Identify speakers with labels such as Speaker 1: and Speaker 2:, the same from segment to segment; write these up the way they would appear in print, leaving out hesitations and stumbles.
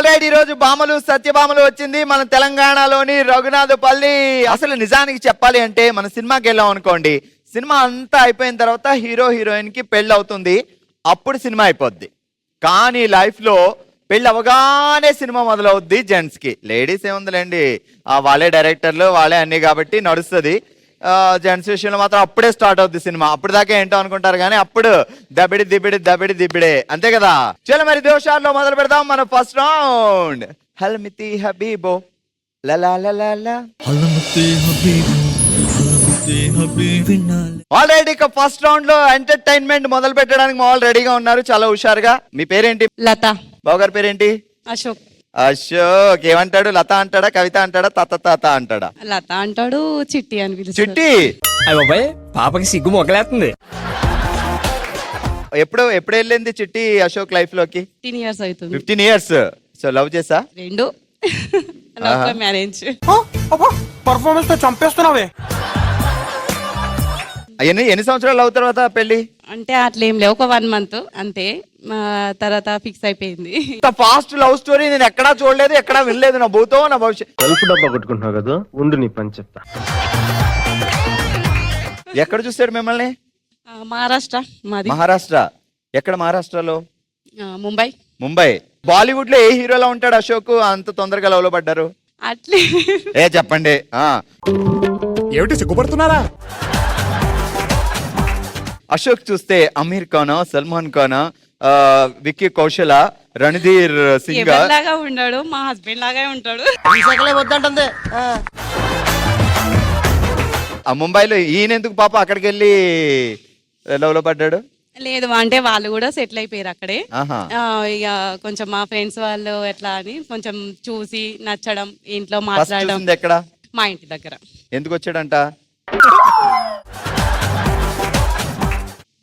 Speaker 1: Already ఈ రోజు భామలు సత్యభామలు వచ్చింది మన తెలంగాణలోని రఘునాథపల్లి. అసలు నిజానికి చెప్పాలి అంటే మన సినిమాకి వెళ్ళాం అనుకోండి, సినిమా అంతా అయిపోయిన తర్వాత హీరో హీరోయిన్ కి పెళ్ళి అవుతుంది, అప్పుడు సినిమా అయిపోద్ది. కానీ లైఫ్ లో పెళ్ళి అవగానే సినిమా మొదలవుద్ది జెంట్స్ కి. లేడీస్ ఏముందిలేండి, వాళ్ళే డైరెక్టర్లు వాళ్ళే అన్ని కాబట్టి నడుస్తుంది. జెంట్స్ విషయంలో మాత్రం అప్పుడే స్టార్ట్ అవుద్ది సినిమా. అప్పుడు దాకా ఏంటో అనుకుంటారు కానీ అప్పుడు దబిడి దిబిడి దబిడి దిబిడే, అంతే కదా. చలో మరి దోషాల్లో మొదలు పెడదాం మన ఫస్ట్ రౌండ్. హల్మితి హబీబో లలా లలా. ఆల్రెడీ ఇక ఫస్ట్ రౌండ్ లో ఎంటర్టైన్మెంట్ మొదలు పెట్టడానికి మా వాళ్ళు రెడీగా ఉన్నారు, చాలా హుషారుగా. మీ పేరేంటి?
Speaker 2: లత.
Speaker 1: బావగారి పేరేంటి?
Speaker 2: అశోక్.
Speaker 1: అశోక్. ఏమంటాడు? లత అంటాడా, కవిత అంటాడా, తాత తాత అంటాడా?
Speaker 2: లత అంటాడు, చిట్టి అని పిలుస్తాడు.
Speaker 1: చిట్టి.
Speaker 3: అయ్య పాపకి సిగ్గు మొగలేస్తుంది.
Speaker 1: ఎప్పుడు వెళ్ళింది చిట్టి అశోక్ లైఫ్ లోకి?
Speaker 2: 15 years అవుతుంది.
Speaker 1: 15 years. సో లవ్ చేసా?
Speaker 2: రెండు. మ్యారేజ్.
Speaker 4: పర్ఫార్మెన్స్ తో చంపేస్తున్నావే.
Speaker 1: ఎన్ని సంవత్సరాలు లవ్ తర్వాత పెళ్లి?
Speaker 2: అంటే అట్లేం లేవు, ఒక 1 month అంతే. తర్వాత ఫిక్స్ అయిపోయింది.
Speaker 1: ఫాస్ట్ లవ్ స్టోరీ నేను ఎక్కడా చూడలేదు, ఎక్కడా వినలేదు. నా భూతో నా భవిష్యత్.
Speaker 4: సెల్ఫ్ డబ్బా కొట్టుకుంటున్నావు కదా, ఉండు నీ పని చెప్తా.
Speaker 1: ఎక్కడ చూస్తాడు మిమ్మల్ని?
Speaker 2: మహారాష్ట్ర మాది.
Speaker 1: మహారాష్ట్ర. ఎక్కడ మహారాష్ట్రలో?
Speaker 2: ముంబై.
Speaker 1: బాలీవుడ్ లో ఏ హీరోలా ఉంటాడు అశోక్ అంత తొందరగా లవ్ లో పడ్డారు?
Speaker 2: అట్లే
Speaker 1: చెప్పండి.
Speaker 3: ఏమిటి సిగ్గుపడుతున్నారా?
Speaker 1: అశోక్ చూస్తే అమీర్ ఖానా, సల్మాన్ ఖానా, విక్కీ కౌశల, రణధీర్ సింగ్
Speaker 2: లాగా ఉన్నాడు, మా హస్బెండ్ లాగా ఉంటాడు.
Speaker 4: వద్దంటుంది.
Speaker 1: ఆ ముంబైలో ఈయన ఎందుకు పాప అక్కడికి వెళ్ళి లవ్ లో పడ్డాడు?
Speaker 2: లేదు అంటే వాళ్ళు కూడా సెటిల్ అయిపోయారు అక్కడే.
Speaker 1: ఆహా.
Speaker 2: ఇక కొంచెం మా ఫ్రెండ్స్ వాళ్ళు ఎట్లా అని కొంచెం చూసి నచ్చడం, ఇంట్లో
Speaker 1: ఫస్ట్
Speaker 2: మాట్లాడడం.
Speaker 1: చూసింది ఎక్కడ?
Speaker 2: మా ఇంటి దగ్గర.
Speaker 1: ఎందుకు వచ్చాడంట?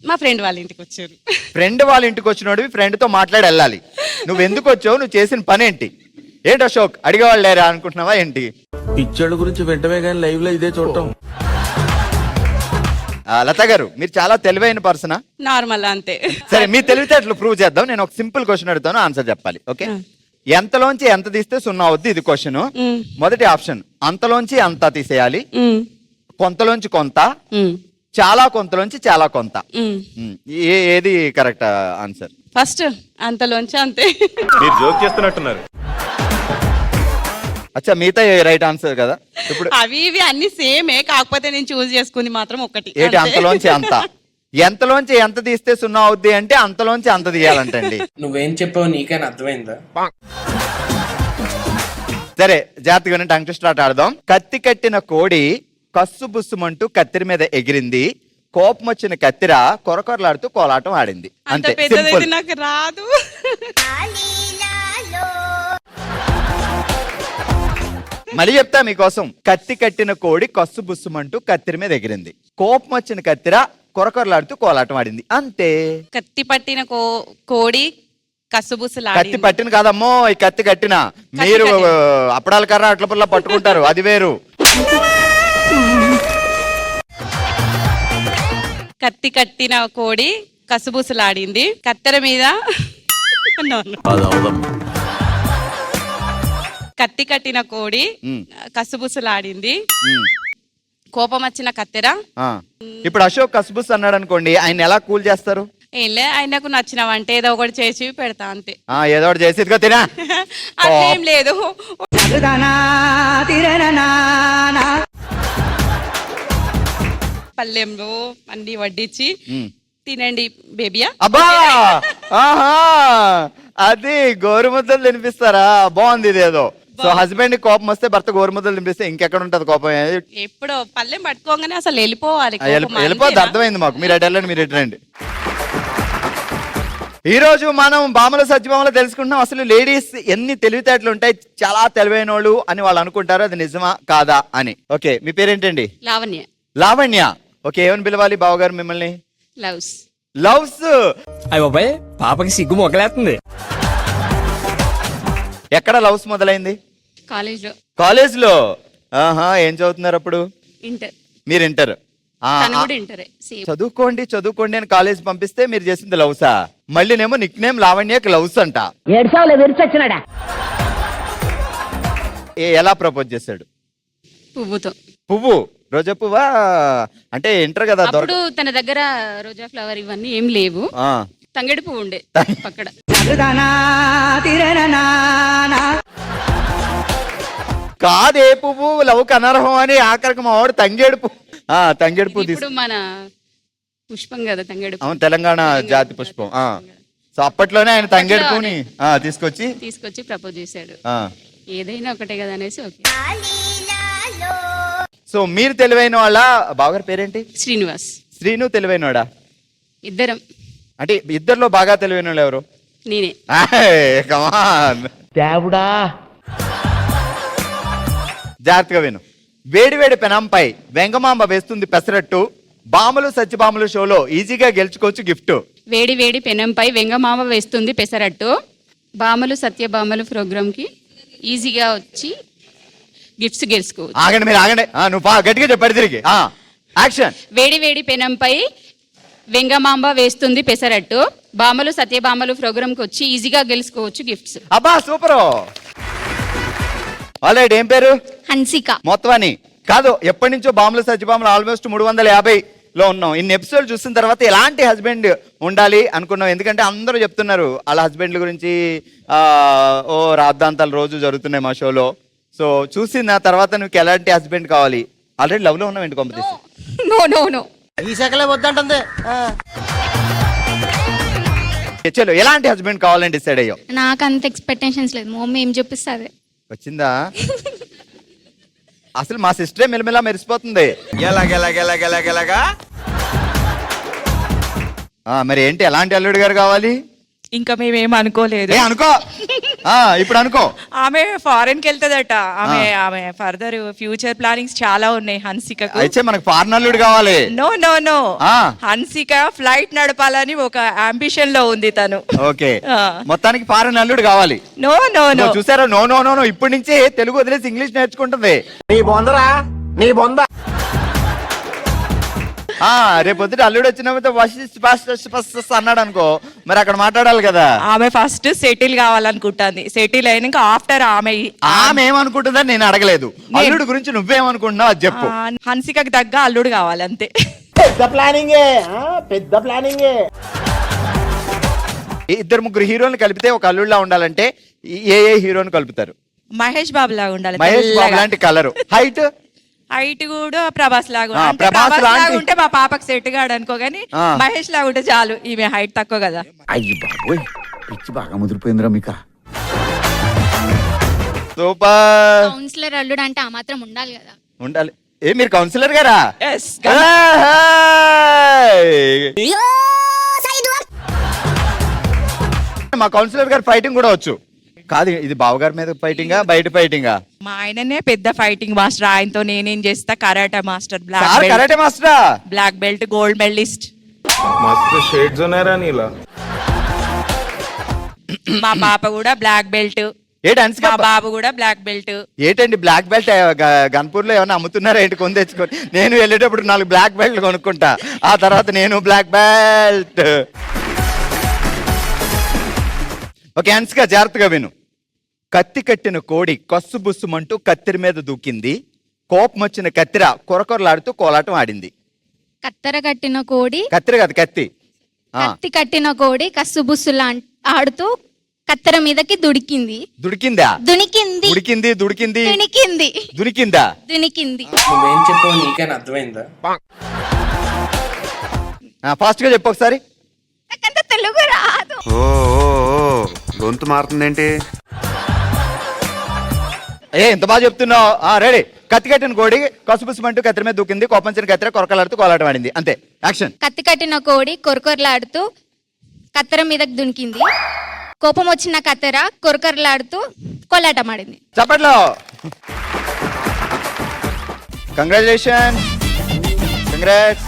Speaker 2: మా ఫ్రెండ్ వాళ్ళ ఇంటికి వచ్చారు.
Speaker 1: ఫ్రెండ్ వాళ్ళ ఇంటికి వచ్చినోడు ఫ్రెండ్ తో మాట్లాడి వెళ్ళాలి. నువ్వు ఎందుకు వచ్చావు? నువ్వు చేసిన పని ఏంటి? ఏంటి అశోక్ అడిగేవాళ్ళు లేరా అనుకుంటున్నావా ఏంటి?
Speaker 5: పిక్చర్ల గురించి వెంటనే కానీ లైవ్ లో ఇదే చూడటం.
Speaker 1: లత గారు మీరు చాలా తెలివైన పర్సనా?
Speaker 2: నార్మల్ అంతే.
Speaker 1: సరే మీ తెలివితేటలు ప్రూవ్ చేద్దాం. నేను ఒక సింపుల్ క్వశ్చన్ అడుగుతాను, ఆన్సర్ చెప్పాలి. ఓకే? ఎంతలోంచి ఎంత తీస్తే 0 అవుద్ది, ఇది క్వశ్చన్. మొదటి ఆప్షన్ అంతలోంచి అంత తీసేయాలి, కొంతలోంచి కొంత, చాలా కొంతలోంచి చాలా కొంత. ఏది కరెక్ట్ ఆన్సర్?
Speaker 2: ఫస్ట్ అంతలోంచి అంతే.
Speaker 4: మీరు జోక్ చేస్తున్నట్టున్నారు.
Speaker 1: అచ్చా మిగతా రైట్ ఆన్సర్ కదా. ఇప్పుడు
Speaker 2: అవి ఇవి అన్ని సేమే, కాకపోతే నేను చూస్ చేసుకుంది మాత్రం ఒకటి.
Speaker 1: ఏంటి అంతలోంచి అంత? ఎంతలోంచి ఎంత తీస్తే 0 అవుద్ది అంటే అంతలోంచి అంత తీయాలంటండి.
Speaker 5: నువ్వేం చెప్పావు నీకైనా అర్థమైందా?
Speaker 1: సరే జాగ్రత్తగానే టంగ్ స్టార్ట్ ఆడదాం. కత్తి కట్టిన కోడి కస్సు బుస్సుమంటూ కత్తిరి మీద ఎగిరింది, కోపం వచ్చిన కత్తిర కొరకొరలాడుతూ కోలాటం ఆడింది. అంతే, సింపుల్.
Speaker 2: నాకు రాదు.
Speaker 1: మళ్ళీ చెప్తా మీకోసం. కత్తి కట్టిన కోడి కస్సు బుస్సుమంటూ కత్తిరి మీద ఎగిరింది, కోపం వచ్చిన కత్తిర కొరకొరలాడుతూ కోలాటం ఆడింది. అంతే.
Speaker 2: కత్తి పట్టిన కోడి కసుబుసులా.
Speaker 1: కత్తి పట్టిన కాదమ్మో, ఈ కత్తి కట్టిన. మీరు అప్పడాల కర్ర అట్ల పుల్ల పట్టుకుంటారు, అది వేరు.
Speaker 2: కత్తి కట్టిన కోడి కసుబుసులాడింది, కత్తెర మీద. కత్తి కట్టిన కోడి కసుబుసులాడింది, కోపం వచ్చిన కత్తెర.
Speaker 1: ఇప్పుడు అశోక్ కసుబుస్ అన్నాడు అనుకోండి, ఆయన ఎలా కూల్ చేస్తారు?
Speaker 2: ఏంలే, ఆయనకు నచ్చినవంటే ఏదో ఒకటి చేసి పెడతా అంతే.
Speaker 1: ఏదో ఒకటి చేసి ఇదిగో తినా.
Speaker 2: అట్లేం లేదు. పల్లెంలో అన్ని వడ్డించి తినండి బేబియా.
Speaker 1: అబ్బా, ఆహా, అది గోరుముద్దలు తినిపిస్తారా? బాగుంది ఇదేదో. సో హస్బెండ్ కోపం వస్తే భర్త గోరుముద్దలు తినిపిస్తే ఇంకెక్కడ ఉంటది కోపం?
Speaker 2: ఎప్పుడు పల్లెం పట్టుకోగానే అసలు వెళ్ళిపోవాలి.
Speaker 1: వెళ్ళిపోద్ది, అర్థమైంది మాకు. మీరు అడ్డండి, మీరు ఎట్టండి. ఈ రోజు మనం భామల సత్యభామలు తెలుసుకుంటున్నాం. అసలు లేడీస్ ఎన్ని తెలివితేటలు ఉంటాయి, చాలా తెలివైన వాళ్ళు అని వాళ్ళు అనుకుంటారు, అది నిజమా కాదా అని. ఓకే, మీ పేరేంటండి?
Speaker 2: లావణ్య.
Speaker 1: లావణ్య. ఓకే, ఏమని పిలవాలి బావగారు మిమ్మల్ని?
Speaker 2: లవ్స్.
Speaker 1: లవ్స్.
Speaker 3: అయ్య పాపకి సిగ్గు మొగలేస్తుంది.
Speaker 1: ఎక్కడ లవ్స్ మొదలైంది?
Speaker 2: కాలేజ్
Speaker 1: లో. ఆహా, ఏం చదువుతున్నారు అప్పుడు?
Speaker 2: ఇంటర్.
Speaker 1: మీరు ఇంటర్.
Speaker 2: ఇంటరే.
Speaker 1: చదువుకోండి చదువుకోండి అని కాలేజ్ పంపిస్తే మీరు చేసింది లవ్సా? మళ్ళీనేమో నిక్ నేమ్ లావణ్య గ్లౌస్ అంట.
Speaker 6: ఏడ్చావులే విరిచొచ్చినాడా.
Speaker 1: ఎలా ప్రపోజ్ చేశాడు?
Speaker 2: పువ్వుతో.
Speaker 1: పువ్వు, రోజా పువ్వా? అంటే ఎంటర్ కదా
Speaker 2: అప్పుడు తన దగ్గర రోజా ఫ్లవర్ ఇవన్నీ ఏం లేవు, తంగేడు పువ్వు ఉండే పక్కడ.
Speaker 1: కాదే పువ్వు లవ్కి అనర్హం అని ఆఖరికి మా వాడు తంగేడు పువ్వు. తంగేడు పువ్వు
Speaker 2: ఇప్పుడు మన పుష్పం కదా తంగేడు పువ్వు.
Speaker 1: అవును, తెలంగాణ జాతి పుష్పం. సో అప్పట్లోనే ఆయన తంగేడు పువ్వుని తీసుకొచ్చి
Speaker 2: ప్రపోజ్ చేశాడు. ఏదైనా ఒకటే కదా అనేసి ఓకే.
Speaker 1: సో మీరు తెలివైన వాళ్ళ? బావగారి పేరేంటి?
Speaker 2: శ్రీనివాస్.
Speaker 1: శ్రీను తెలివైనవాడా?
Speaker 2: ఇద్దరం.
Speaker 1: అంటే ఇద్దర్లో బాగా తెలివైన వాళ్ళు ఎవరు?
Speaker 2: నేనే.
Speaker 1: కమాన్
Speaker 6: దేవుడా.
Speaker 1: జాగ్రత్తగా విను. వేడివేడి పెనంపై వెంగమాంబ వేస్తుంది పెసరట్టు, బాములు సత్యబాములు షోలో ఈజీగా గెలుచుకోవచ్చు గిఫ్ట్.
Speaker 2: వేడి వేడి పెనంపై వెంగమామ వేస్తుంది పెసరట్టు, బామలు సత్యబామలు ప్రోగ్రామ్ కి ఈజీగా వచ్చి గిఫ్ట్స్ గెలుచుకోవచ్చు.
Speaker 1: ఆగండి మీరు, ఆగండి. నువ్వు గట్టిగా చెప్పాడు తిరిగి. యాక్షన్.
Speaker 2: వేడి వేడి పెనంపై వెంగమాంబ వేస్తుంది పెసరట్టు, బామలు సత్యబామలు ప్రోగ్రామ్ కి వచ్చి ఈజీగా గెలుచుకోవచ్చు గిఫ్ట్స్.
Speaker 1: అబ్బా సూపర్. ఆల్రెడీ ఏం పేరు?
Speaker 2: హన్సిక.
Speaker 1: మొత్తాన్ని కాదు, ఎప్పటి నుంచో బాములు సత్యబాములు ఆల్మోస్ట్ 350లో ఉన్నాం. ఇన్ని ఎపిసోడ్ చూసిన తర్వాత ఎలాంటి హస్బెండ్ ఉండాలి అనుకున్నాం. ఎందుకంటే అందరూ చెప్తున్నారు వాళ్ళ హస్బెండ్ల గురించి. రాద్ధాంతాలు రోజు జరుగుతున్నాయి మా షోలో. సో చూసిన తర్వాత నువ్వు ఎలాంటి హస్బెండ్ కావాలి? ఆల్రెడీ లవ్ లో ఉన్నావు ఏంటి కాంపిటీషన్?
Speaker 2: నో నో నో,
Speaker 4: ఈ శాఖలే వద్దంటుంది.
Speaker 1: చలో, ఎలాంటి హస్బెండ్ కావాలని డిసైడ్ అయ్యో?
Speaker 7: నాకు అంత ఎక్స్పెక్టేషన్స్ లేదు, మా మమ్మీ ఏం చూపిస్తుంది.
Speaker 1: వచ్చిందా? అసలు మా సిస్టరే మెలమెలా మెరిసిపోతుంది. ఎలాగెలాగెలాగెలాగెలాగా? మరి ఏంటి, ఎలాంటి అల్లుడు గారు కావాలి?
Speaker 8: ఇంకా మేమేం అనుకోలేదు.
Speaker 1: అనుకో, ఇప్పుడు అనుకో.
Speaker 8: ఆమె ఫారెన్ కి వెళ్తుందట. ఆమె ఫర్దర్ ఫ్యూచర్ ప్లానింగ్స్ చాలా ఉన్నాయి హన్సికకు.
Speaker 1: అయితే మనకు ఫారెన్ అల్లుడు కావాలి.
Speaker 8: No no no, Hansika flight నడపాలని ఒక అంబిషన్ లో ఉంది తను.
Speaker 1: ఓకే, మొత్తానికి ఫారెన్ అల్లుడు కావాలి.
Speaker 8: నో నో నో,
Speaker 1: చూసారా? నో నో నో నో, ఇప్పటి నుంచి తెలుగు వదిలేసి ఇంగ్లీష్ నేర్చుకుంటుంది.
Speaker 4: నీ బొందరా, నీ బొంద.
Speaker 1: రేపు పొద్దుట అల్లుడు వచ్చిన అన్నాడు అనుకో, మరి అక్కడ మాట్లాడాలి కదా.
Speaker 8: ఆమె ఫస్ట్ సెటిల్ కావాలనుకుంటుంది. సెటిల్ అయినాక ఆఫ్టర్ ఆమె
Speaker 1: ఏమనుకుంటుందని నేను అడగలేదు. అల్లుడు గురించి నువ్వేమనుకుంటున్నావు అది చెప్పు.
Speaker 8: హన్సికకు తగ్గ అల్లుడు కావాలి అంతే.
Speaker 4: పెద్ద ప్లానింగే, పెద్ద ప్లానింగే.
Speaker 1: ఇద్దరు ముగ్గురు హీరోలు కలిపితే ఒక అల్లుడులా ఉండాలంటే ఏ హీరోని కలుపుతారు?
Speaker 8: మహేష్ బాబు లాగా ఉండాలి.
Speaker 1: మహేష్ బాబు లాంటి కలరు.
Speaker 8: హైట్ కూడా ప్రభాస్ లాగా.
Speaker 1: ప్రభాస్
Speaker 8: లాగా ఉంటే మా పాపకు సెట్ కాడు అనుకో, గానీ మహేష్ లాగా ఉంటే చాలు. ఈమె హైట్ తక్కువ కదా.
Speaker 9: అయ్యి బాబోయ్, పిచ్చి బాగా ముదిరిపోయిందిరా మీకు.
Speaker 1: సూపర్.
Speaker 7: కౌన్సిలర్ అల్లుడు అంటే ఆ మాత్రం ఉండాలి కదా.
Speaker 1: ఉండాలి. మీరు కౌన్సిలర్ గారా? మా కౌన్సిలర్ గారు ఫైటింగ్ కూడా వచ్చు. కాదు, ఇది బావగారి మీద ఫైటింగా బయట ఫైటింగా?
Speaker 8: మా ఆయననే పెద్ద ఫైటింగ్ మాస్టర్. ఆయనతో నేనేం చేస్తా, కరాటే మాస్టర్,
Speaker 1: కరాటే మాస్టరా?
Speaker 8: Black belt, gold medallist.
Speaker 4: మస్తు షేడ్స్ ఉన్నారా నీలా?
Speaker 8: మా పాప కూడా బ్లాక్ బెల్ట్. మా బాబు కూడా బ్లాక్ బెల్ట్.
Speaker 1: ఏంటండి బ్లాక్ బెల్ట్? గన్పూర్ లో ఏమైనా అమ్ముతున్నారా ఏంటి? కొని తెచ్చుకొని నేను వెళ్ళేటప్పుడు 4 బ్లాక్ బెల్ట్ కొనుక్కుంటా. ఆ తర్వాత నేను బ్లాక్ బెల్ట్. ఓకే హన్సిక, జాగ్రత్తగా విను. కత్తి కట్టిన కోడి కస్సుబుస్సుమంటూ కత్తిరి మీద దూకింది, కోపం వచ్చిన కత్తిర కొరకొరలాడుతూ కోలాటం ఆడింది.
Speaker 7: కత్తెర కట్టిన కోడి,
Speaker 1: కత్తిర కాదు కత్తి.
Speaker 7: కత్తి కట్టిన కోడి కస్సుబుస్సులా ఆడుతూ కత్తెర మీదకి దుడికింది.
Speaker 1: దుడికిందా?
Speaker 7: దునికింది.
Speaker 1: ఉడికింది, దుడికింది,
Speaker 7: దునికింది.
Speaker 1: దునికిందా?
Speaker 7: దునికింది.
Speaker 5: నువ్వేం చెప్పావు నీకైనా అర్థమైందా?
Speaker 1: ఫాస్ట్ గా చెప్పు ఒకసారి.
Speaker 7: నాకంత తెలుగు రాదు.
Speaker 9: గొంతు మారుతుందేంటి?
Speaker 1: ఎంత బాగా చెప్తున్నావు. రెడీ. కత్తి కట్టిన కోడి కసుపుసుమంటూ కత్తిరి మీద దూకింది, కోపంచిన కత్తిర కొరకలాడుతూ కోలాటం ఆడింది. అంతే, యాక్షన్.
Speaker 7: కత్తి కట్టిన కోడి కొరకొరలాడుతూ కత్తెర మీదకి దునికింది, కోపం వచ్చిన కత్తెర కొరకొరలాడుతూ కోలాటం ఆడింది.
Speaker 1: చప్పట్లో. కంగ్రాచులేషన్. కంగ్రాట్స్.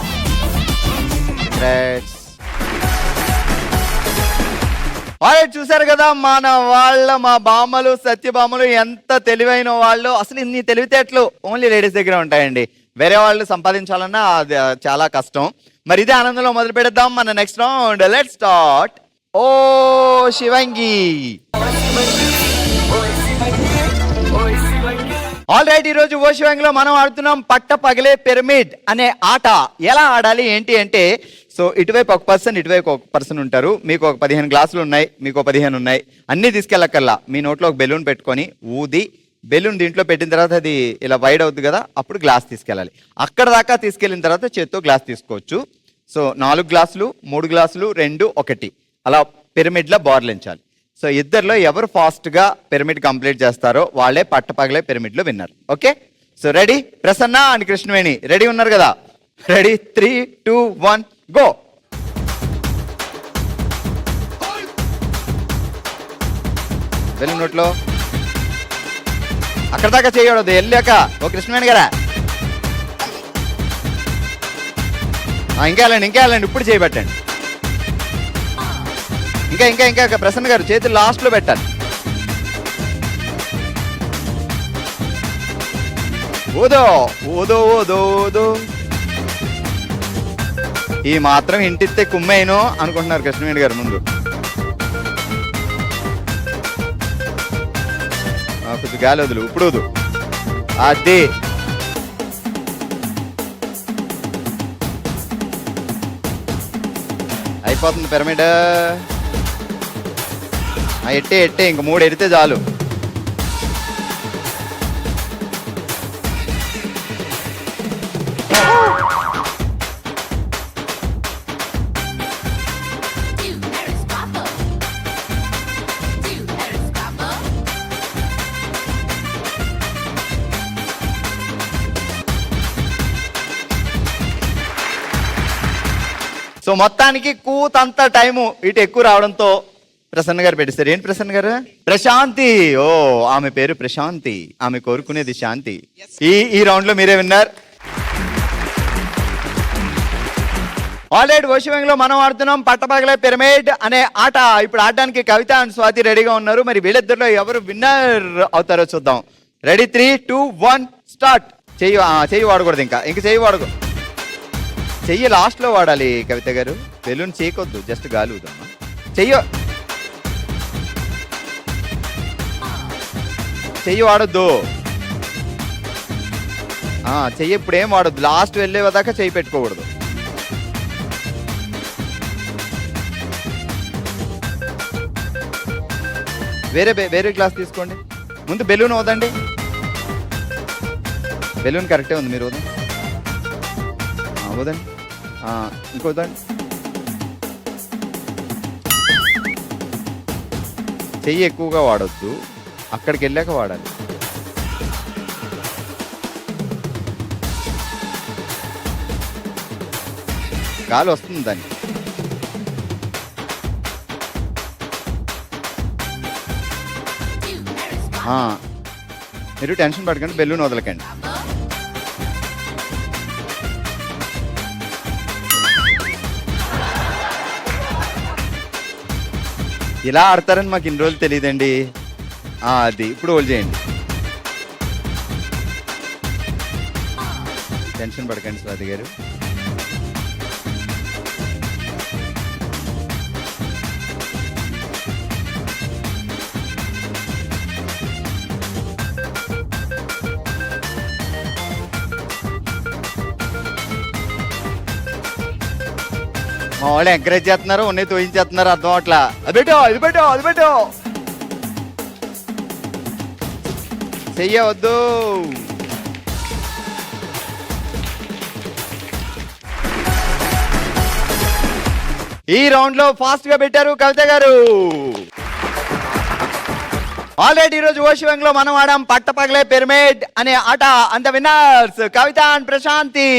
Speaker 1: చూసారు కదా మా బామ్మలు సత్యభామలు ఎంత తెలివైన వాళ్ళు. అసలు ఇన్ని తెలివితేటలు ఓన్లీ లేడీస్ దగ్గర ఉంటాయండి. వేరే వాళ్ళు సంపాదించాలన్నా అది చాలా కష్టం. మరి ఇదే ఆనందంలో మొదలు పెడదాం మన నెక్స్ట్ రౌండ్. లెట్స్ స్టార్ట్ ఓ శివంగి. ఆల్ రైట్, ఈ రోజు ఓ శివంగిలో మనం ఆడుతున్నాం పట్ట పగలే పిరమిడ్ అనే ఆట. ఎలా ఆడాలి ఏంటి అంటే, సో ఇటువైపు ఒక పర్సన్, ఇటువైపు ఒక పర్సన్ ఉంటారు. మీకు ఒక 15 గ్లాసులు ఉన్నాయి, మీకు ఒక 15 ఉన్నాయి. అన్నీ తీసుకెళ్ళక్కర్లా. మీ నోట్లో ఒక బెలూన్ పెట్టుకొని ఊది, బెలూన్ దీంట్లో పెట్టిన తర్వాత అది ఇలా వైడ్ అవుతుంది కదా, అప్పుడు గ్లాస్ తీసుకెళ్ళాలి. అక్కడ దాకా తీసుకెళ్ళిన తర్వాత చేత్తో గ్లాస్ తీసుకోవచ్చు. సో 4 గ్లాసులు, 3 గ్లాసులు, 2, 1 అలా పిరమిడ్లో బోర్లించాలి. సో ఇద్దరిలో ఎవరు ఫాస్ట్గా పిరమిడ్ కంప్లీట్ చేస్తారో వాళ్ళే పట్టపగలే పిరమిడ్లో విన్నారు. Okay, so ready? Prasanna and Krishnaveni ready ఉన్నారు కదా? Ready, 3, 2, 1 go. వెళ్ళి నోట్లో అక్కడ దాకా చేయకూడదు, వెళ్ళాక. ఓ కృష్ణవేణి గారా, ఇంకా వెళ్ళండి, ఇంకా వెళ్ళండి, ఇప్పుడు చేయబెట్టండి. ఇంకా ఇంకా ఇంకా ప్రసన్న గారు చేతులు లాస్ట్లో పెట్టాలి. ఓదో ఓదో ఓదో ఓదో. ఈ మాత్రం ఇంటిస్తే కుమ్మేను అనుకుంటున్నారు కృష్ణవేణి గారు. ముందు కొంచెం గాలి వదులు, ఇప్పుడు వదు. అది అయిపోతుంది పిరమిడ్. ఎట్టే ఎట్టే, ఇంక 3 ఎడితే చాలు. సో మొత్తానికి కూతంత టైము ఇటు ఎక్కువ రావడంతో ప్రసన్న గారు పెట్టేశారు. ఏంటి ప్రసన్న గారు? ప్రశాంతి. ఓ, ఆమె పేరు ప్రశాంతి, ఆమె కోరుకునేది శాంతి. ఈ రౌండ్ లో మీరే విన్నారు. ఆల్రెడీ ఓషివంగిలో మనం ఆడుతున్నాం పట్టపగలే పిరమిడ్ అనే ఆట. ఇప్పుడు ఆడడానికి కవిత అండ్ స్వాతి రెడీగా ఉన్నారు. మరి వీళ్ళిద్దరిలో ఎవరు విన్నర్ అవుతారో చూద్దాం. Ready, 3, 2, 1 start. చెయ్యి వాడకూడదు, ఇంకా చెయ్యి వాడకూడదు. చెయ్యి లాస్ట్లో వాడాలి కవిత గారు. బెలూన్ చేయకొద్దు, జస్ట్ గాలి ఊదమ్మా. చెయ్యి వాడొద్దు. చెయ్యి ఇప్పుడు ఏం వాడొద్దు, లాస్ట్ వెళ్ళే దాకా చెయ్యి పెట్టుకోకూడదు. వేరే గ్లాస్ తీసుకోండి. ముందు బెలూన్ వదండి. బెలూన్ కరెక్టే ఉంది, మీరు వదండి. వదండి, ఇంకోదండి. చెయ్యి ఎక్కువగా వాడొద్దు, అక్కడికి వెళ్ళాక వాడాలి. గాలి వస్తుంది దాన్ని. మీరు టెన్షన్ పడకండి, బెలూన్ వదలకండి. ఇలా ఆడతారని మాకు ఇన్ని రోజులు తెలియదండి. అది ఇప్పుడు హోల్డ్ చేయండి. టెన్షన్ పడకండి స్వాతి గారు. మా వాళ్ళు ఎంకరేజ్ చేస్తున్నారు, ఉన్నాయి తోయించేస్తున్నారు, అర్థం అట్లా. అది పెట్టో, ఇది పెట్టో, అది పెట్టో. చెయ్యవద్దు. ఈ రౌండ్ లో ఫాస్ట్ గా పెట్టారు కవిత గారు. ఆల్రెడీ ఈ రోజు ఓషివంగిలో మనం ఆడాం పట్టపగలే పిరమిడ్ అనే ఆట. And the winners Kavitha and Prashanthi.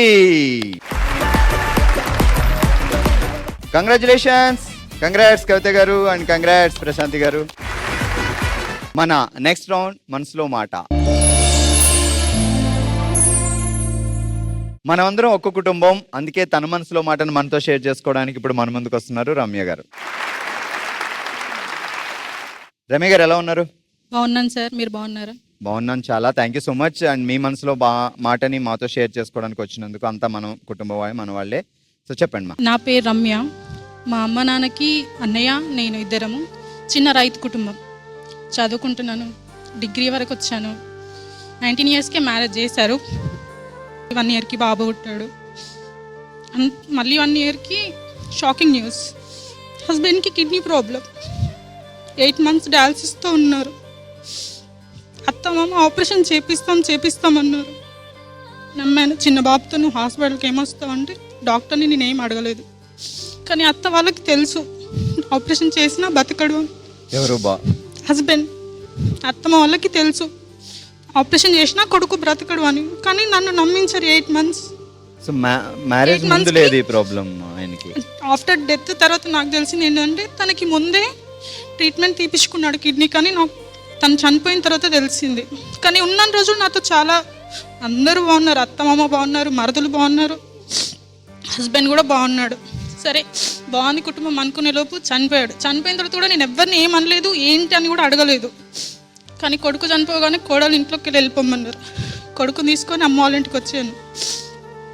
Speaker 1: Congratulations, congrats Kavitha గారు అండ్ కంగ్రాట్స్ ప్రశాంతి గారు. మన నెక్స్ట్ రౌండ్ మనసులో మాట. మనమందరం ఒక్క కుటుంబం, అందుకే తన మనసులో మాటను మనతో షేర్ చేసుకోవడానికి ఇప్పుడు మన ముందుకు వస్తున్నారు రమ్య గారు. రమ్య గారు ఎలా ఉన్నారు?
Speaker 10: బాగున్నాను సార్, మీరు బాగున్నారా?
Speaker 1: బాగున్నాను, చాలా thank you so much. And మీ మనసులో మాటని మాతో షేర్ చేసుకోవడానికి వచ్చినందుకు. అంతా మనం కుటుంబ మన వాళ్ళే. సో చెప్పండి మా.
Speaker 10: నా పేరు రమ్య. మా అమ్మ నాన్నకి అన్నయ్య నేను ఇద్దరము చిన్న రైతు కుటుంబం. చదువుకుంటున్నాను, డిగ్రీ వరకు వచ్చాను. 19 ఇయర్స్కే మ్యారేజ్ చేశారు. 1 ఇయర్కి బాబు పుట్టాడు. మళ్ళీ 1 ఇయర్కి షాకింగ్ న్యూస్, హస్బెండ్కి కిడ్నీ ప్రాబ్లం. 8 మంత్స్ డయాలసిస్తో ఉన్నారు. అత్త మామ ఆపరేషన్ చేపిస్తామన్నారు. నమ్మాను. చిన్న బాబుతో నువ్వు హాస్పిటల్కి ఏమొస్తావు అంటే డాక్టర్ని నేనేం అడగలేదు. కానీ అత్త వాళ్ళకి తెలుసు ఆపరేషన్ చేసినా బతకడు అని.
Speaker 1: ఎవరు
Speaker 10: హస్బెండ్, అత్తమ్మ వాళ్ళకి తెలుసు ఆపరేషన్ చేసినా కొడుకు బ్రతకడు అని. కానీ నన్ను నమ్మించారు 8 మంత్స్.
Speaker 1: సో మ్యారేజ్ ముందు లేదు ఈ ప్రాబ్లం ఆయనకి.
Speaker 10: ఆఫ్టర్ డెత్ తర్వాత నాకు తెలిసింది ఏంటంటే తనకి ముందే ట్రీట్మెంట్ తీపించుకున్నాడు కిడ్నీ, కానీ నాకు తను చనిపోయిన తర్వాత తెలిసింది. కానీ ఉన్న రోజులు నాతో చాలా అందరూ బాగున్నారు, అత్తమామ బాగున్నారు, మరదలు బాగున్నారు, హస్బెండ్ కూడా బాగున్నాడు. సరే బాగుంది కుటుంబం అనుకునే లోపు చనిపోయాడు. చనిపోయిన తర్వాత కూడా నేను ఎవరిని ఏమనలేదు, ఏంటి అని కూడా అడగలేదు. కానీ కొడుకు చనిపోగానే కోడలు ఇంట్లోకి వెళ్ళిపోమన్నారు. కొడుకుని తీసుకొని అమ్మ వాళ్ళ ఇంటికి వచ్చాను.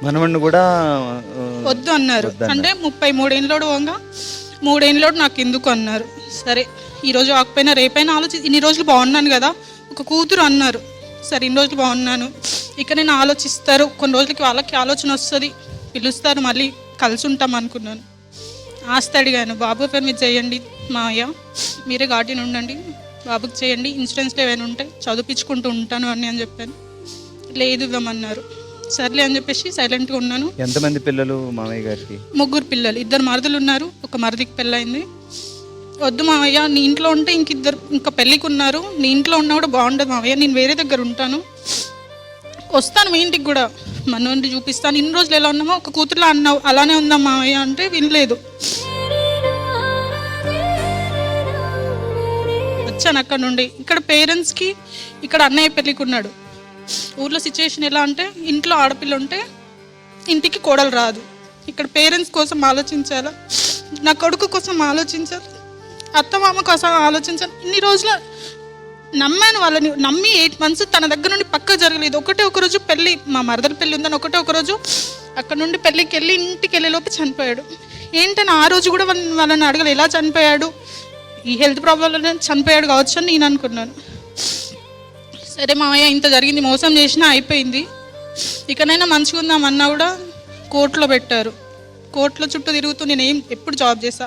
Speaker 1: మనవణ్ణి కూడా
Speaker 10: వద్దు అన్నారు. అంటే 33 ఏళ్ళోడు పోగా 3 ఏళ్ళోడు నాకు ఎందుకు అన్నారు. సరే ఈరోజు ఆకపోయినా రేపైనా ఇన్ని రోజులు బాగున్నాను కదా, ఒక కూతురు అన్నారు. సరే ఇన్ని రోజులు బాగున్నాను, ఇక నేను ఆలోచిస్తారు, కొన్ని రోజులకి వాళ్ళకి ఆలోచన వస్తుంది, పిలుస్తారు, మళ్ళీ కలిసి ఉంటాం అనుకున్నాను. ఆస్తి అడిగాను, బాబు పేరు మీరు చేయండి మావయ్య, మీరే గార్డెన్ ఉండండి, బాబుకి చేయండి, ఇన్సూరెన్స్లో ఏమైనా ఉంటే చదివించుకుంటూ ఉంటాను అని చెప్పాను. లేదు ఇవ్వమన్నారు. సర్లే అని చెప్పేసి సైలెంట్గా ఉన్నాను.
Speaker 1: ఎంతమంది పిల్లలు మామయ్య గారికి?
Speaker 10: 3 పిల్లలు, 2 మరదలు ఉన్నారు, ఒక మరదికి పెళ్ళయింది. వద్దు మావయ్య, నీ ఇంట్లో ఉంటే ఇంకా పెళ్ళికి ఉన్నారు, నీ ఇంట్లో ఉన్నా కూడా బాగుండదు మావయ్య, నేను వేరే దగ్గర ఉంటాను, వస్తాను మీ ఇంటికి కూడా, మనోంటి చూపిస్తాను, ఇన్ని రోజులు ఎలా ఉన్నామో ఒక కూతురులా అన్నావు అలానే ఉందాం మావయ్య అంటే వినలేదు. వచ్చాను అక్కడ నుండి. ఇక్కడ పేరెంట్స్కి, ఇక్కడ అన్నయ్య పెళ్ళికి ఉన్నాడు. ఊర్లో సిచ్యువేషన్ ఎలా అంటే ఇంట్లో ఆడపిల్ల ఉంటే ఇంటికి కోడలు రాదు. ఇక్కడ పేరెంట్స్ కోసం ఆలోచించాలా, నా కొడుకు కోసం ఆలోచించాలి, అత్తమామ కోసం ఆలోచించాలి. ఇన్ని రోజులు నమ్మాను వాళ్ళని, నమ్మి 8 మంత్స్ తన దగ్గర నుండి పక్క జరగలేదు. ఒక రోజు పెళ్ళి, మా మరదల పెళ్ళి ఉందని ఒక రోజు అక్కడ నుండి పెళ్ళికి వెళ్ళి ఇంటికి వెళ్ళే లోపు చనిపోయాడు. ఏంటని ఆ రోజు కూడా వాళ్ళని అడగలేదు ఎలా చనిపోయాడు, ఈ హెల్త్ ప్రాబ్లంలో చనిపోయాడు కావచ్చు అని నేను అనుకున్నాను. సరే మామయ్య ఇంత జరిగింది, మోసం చేసినా అయిపోయింది, ఇకనైనా మంచిగా ఉందామన్నా కూడా కోర్టులో పెట్టారు. కోర్టులో చుట్టూ తిరుగుతూ నేను ఎప్పుడు జాబ్ చేశా,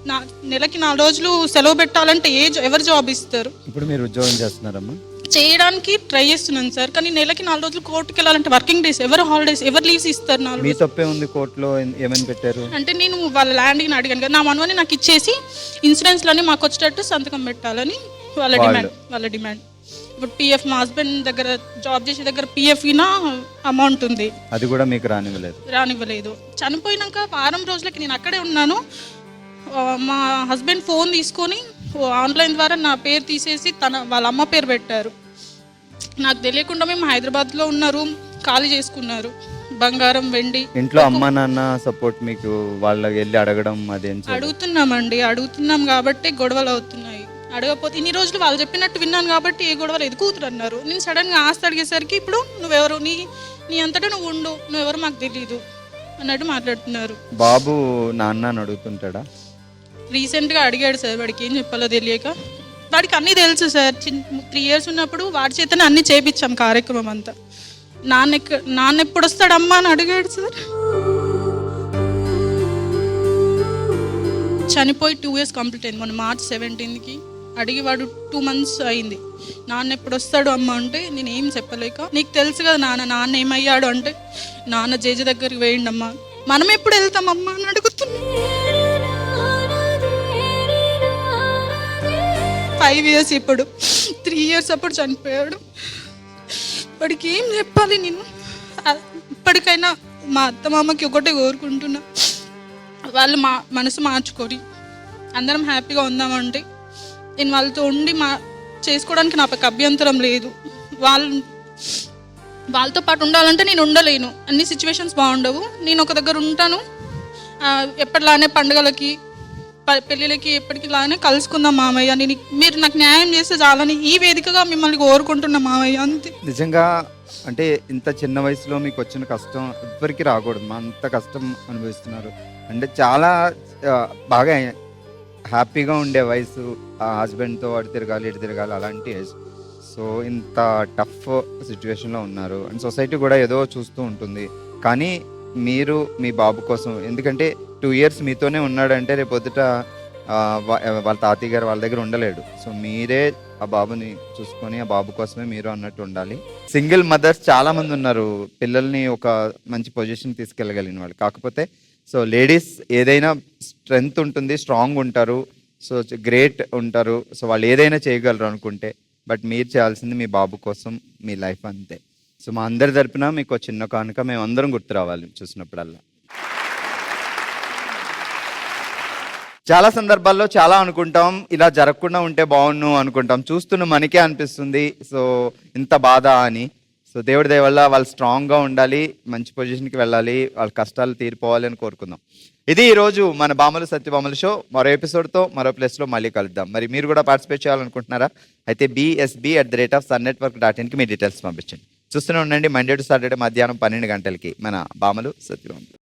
Speaker 10: నా నెలకి 4 రోజులు సెలవు పెట్టాలంటే ఎవరు జాబ్ ఇస్తారు?
Speaker 1: ఇప్పుడు మీరు ఉద్యోగం చేస్తున్నారమ్మా?
Speaker 10: చేయడానికి ట్రై చేస్తున్నాను సార్, కానీ నెలకి 4 రోజులు కోర్టుకి వెళ్ళాలంటే వర్కింగ్ డేస్, ఎవరు హాలిడేస్, ఎవరు లీవ్స్ ఇస్తారు? 4
Speaker 1: మీ తప్పే ఉంది, కోర్టులో ఏమని పెట్టారు
Speaker 10: అంటే నేను వాళ్ళ ల్యాండ్ని అడిగాను కదా, నా మనవని నాకు ఇచ్చేసి ఇన్సూరెన్స్లోనే మాకు వచ్చేటట్టు సంతకం పెట్టాలని వాళ్ళ డిమాండ్. ఇప్పుడు పిఎఫ్, మా హస్బెండ్ దగ్గర జాబ్ చేసే దగ్గర పిఎఫ్ అమౌంట్ ఉంది, అది కూడా మీకు రానివ్వలేదు. చనిపోయినాక 1 వారం రోజులకి నేను అక్కడే ఉన్నాను. మా హస్బెండ్ ఫోన్ తీసుకొని ఆన్లైన్ ద్వారా నా పేరు తీసేసి వాళ్ళ అమ్మ పేరు పెట్టారు. నాకు తెలియకుండా మేము హైదరాబాద్లో ఉన్న రూమ్ ఖాళీ చేసుకున్నారు. బంగారం, వెండి,
Speaker 1: ఇంట్లో అమ్మా నాన్న సపోర్ట్ మీకు వాళ్ళకి వెళ్ళి అడగడం అదేం?
Speaker 10: అడుగుతున్నాం కాబట్టి గొడవలు అవుతున్నాయి. అడగకపోతే ఇన్ని రోజులు వాళ్ళు చెప్పినట్టు విన్నాను కాబట్టి ఏ గొడవలు ఎదుగుతురు అన్నారు. నేను సడన్గా ఆస్తి అడిగేసరికి ఇప్పుడు నువ్వెవరు, నీ అంతటా నువ్వు ఉండు, నువ్వెవరు మాకు తెలీదు అన్నట్టు మాట్లాడుతున్నారు.
Speaker 1: బాబు నాన్న అని అడుగుతుంటాడా?
Speaker 10: రీసెంట్గా అడిగాడు సార్, వాడికి ఏం చెప్పాలో తెలియక. వాడికి అన్నీ తెలుసు సార్, 3 ఇయర్స్ ఉన్నప్పుడు వాడి చేతనే అన్నీ చేపించాం కార్యక్రమం అంతా. నాన్న ఎప్పుడు వస్తాడమ్మా అని అడిగాడు సార్. చనిపోయి 2 ఇయర్స్ కంప్లీట్ అయింది, మొన్న March 17కి. అడిగి వాడు 2 మంత్స్ అయింది. నాన్న ఎప్పుడు వస్తాడు అమ్మ అంటే నేను ఏం చెప్పలేక, నీకు తెలుసు కదా నాన్న ఏమయ్యాడు అంటే, నాన్న జేజి దగ్గరికి వేయండమ్మా, మనం ఎప్పుడు వెళ్తామమ్మా అని అడుగుతున్నా. 5 ఇయర్స్ ఇప్పుడు, 3 ఇయర్స్ అప్పుడు చనిపోయాడు. వాడికి ఏం చెప్పాలి నేను? ఇప్పటికైనా మా అత్తమామకి ఒకటే కోరుకుంటున్నా, వాళ్ళు మనసు మార్చుకొని అందరం హ్యాపీగా ఉందామంటే నేను వాళ్ళతో ఉండి చేసుకోవడానికి నాకు అభ్యంతరం లేదు. వాళ్ళతో పాటు ఉండాలంటే నేను ఉండలేను, అన్ని సిచ్యువేషన్స్ బాగుండవు. నేను ఒక దగ్గర ఉంటాను, ఎప్పటిలానే పండుగలకి పెళ్ళిళ్ళకి ఎప్పటికిలానే కలుసుకుందాం మామయ్య, మీరు నాకు న్యాయం చేస్తే చాలని ఈ వేదికగా మిమ్మల్ని కోరుకుంటున్నా మామయ్య, అంతే.
Speaker 1: నిజంగా అంటే ఇంత చిన్న వయసులో మీకు వచ్చిన కష్టం ఎవరికి రాకూడదు, అంత కష్టం అనుభవిస్తున్నారు. అంటే చాలా బాగా హ్యాపీగా ఉండే వయసు, ఆ హస్బెండ్తో అటు తిరగాలి ఇటు తిరగాలి అలాంటి ఏజ్. సో ఇంత టఫ్ సిచ్యువేషన్లో ఉన్నారు అండ్ సొసైటీ కూడా ఏదో చూస్తూ ఉంటుంది. కానీ మీరు మీ బాబు కోసం, ఎందుకంటే 2 years మీతోనే ఉన్నాడంటే రేపొద్దుట వాళ్ళ తాతయ్య గారు వాళ్ళ దగ్గర ఉండలేడు. సో మీరే ఆ బాబుని చూసుకొని ఆ బాబు కోసమే మీరు అన్నట్టు ఉండాలి. సింగిల్ మదర్స్ చాలా మంది ఉన్నారు పిల్లల్ని ఒక మంచి పొజిషన్ తీసుకెళ్ళగలిగిన వాళ్ళు. కాకపోతే సో లేడీస్ ఏదైనా స్ట్రెంగ్త్ ఉంటుంది, స్ట్రాంగ్ ఉంటారు, సో గ్రేట్ ఉంటారు, సో వాళ్ళు ఏదైనా చేయగలరు అనుకుంటే. బట్ మీరు చేయాల్సింది మీ బాబు కోసం మీ లైఫ్ అంతే. సో మా అందరి తరపున మీకు చిన్న కానుక, మేము అందరం గుర్తు రావాలి చూసినప్పుడల్లా. చాలా సందర్భాల్లో చాలా అనుకుంటాం, ఇలా జరగకుండా ఉంటే బాగుండు అనుకుంటాం, చూస్తున్న మనకే అనిపిస్తుంది సో ఇంత బాధ అని. సో దేవుడి దయ వల్ల వాళ్ళు స్ట్రాంగ్గా ఉండాలి, మంచి పొజిషన్కి వెళ్ళాలి, వాళ్ళ కష్టాలు తీరిపోవాలి అని కోరుకుందాం. ఇది ఈరోజు మన బామలు సత్యభామల షో. మరో ఎపిసోడ్తో మరో ప్లేస్లో మళ్ళీ కలుద్దాం. మరి మీరు కూడా పార్టిసిపేట్ చేయాలనుకుంటున్నారా? అయితే bsb@sunnetwork.in కి మీ డీటెయిల్స్ పంపించండి. చూస్తూనే ఉండండి. మండే టు సాటర్డే మధ్యాహ్నం 12 గంటలకి మన బామలు సత్యభామలు.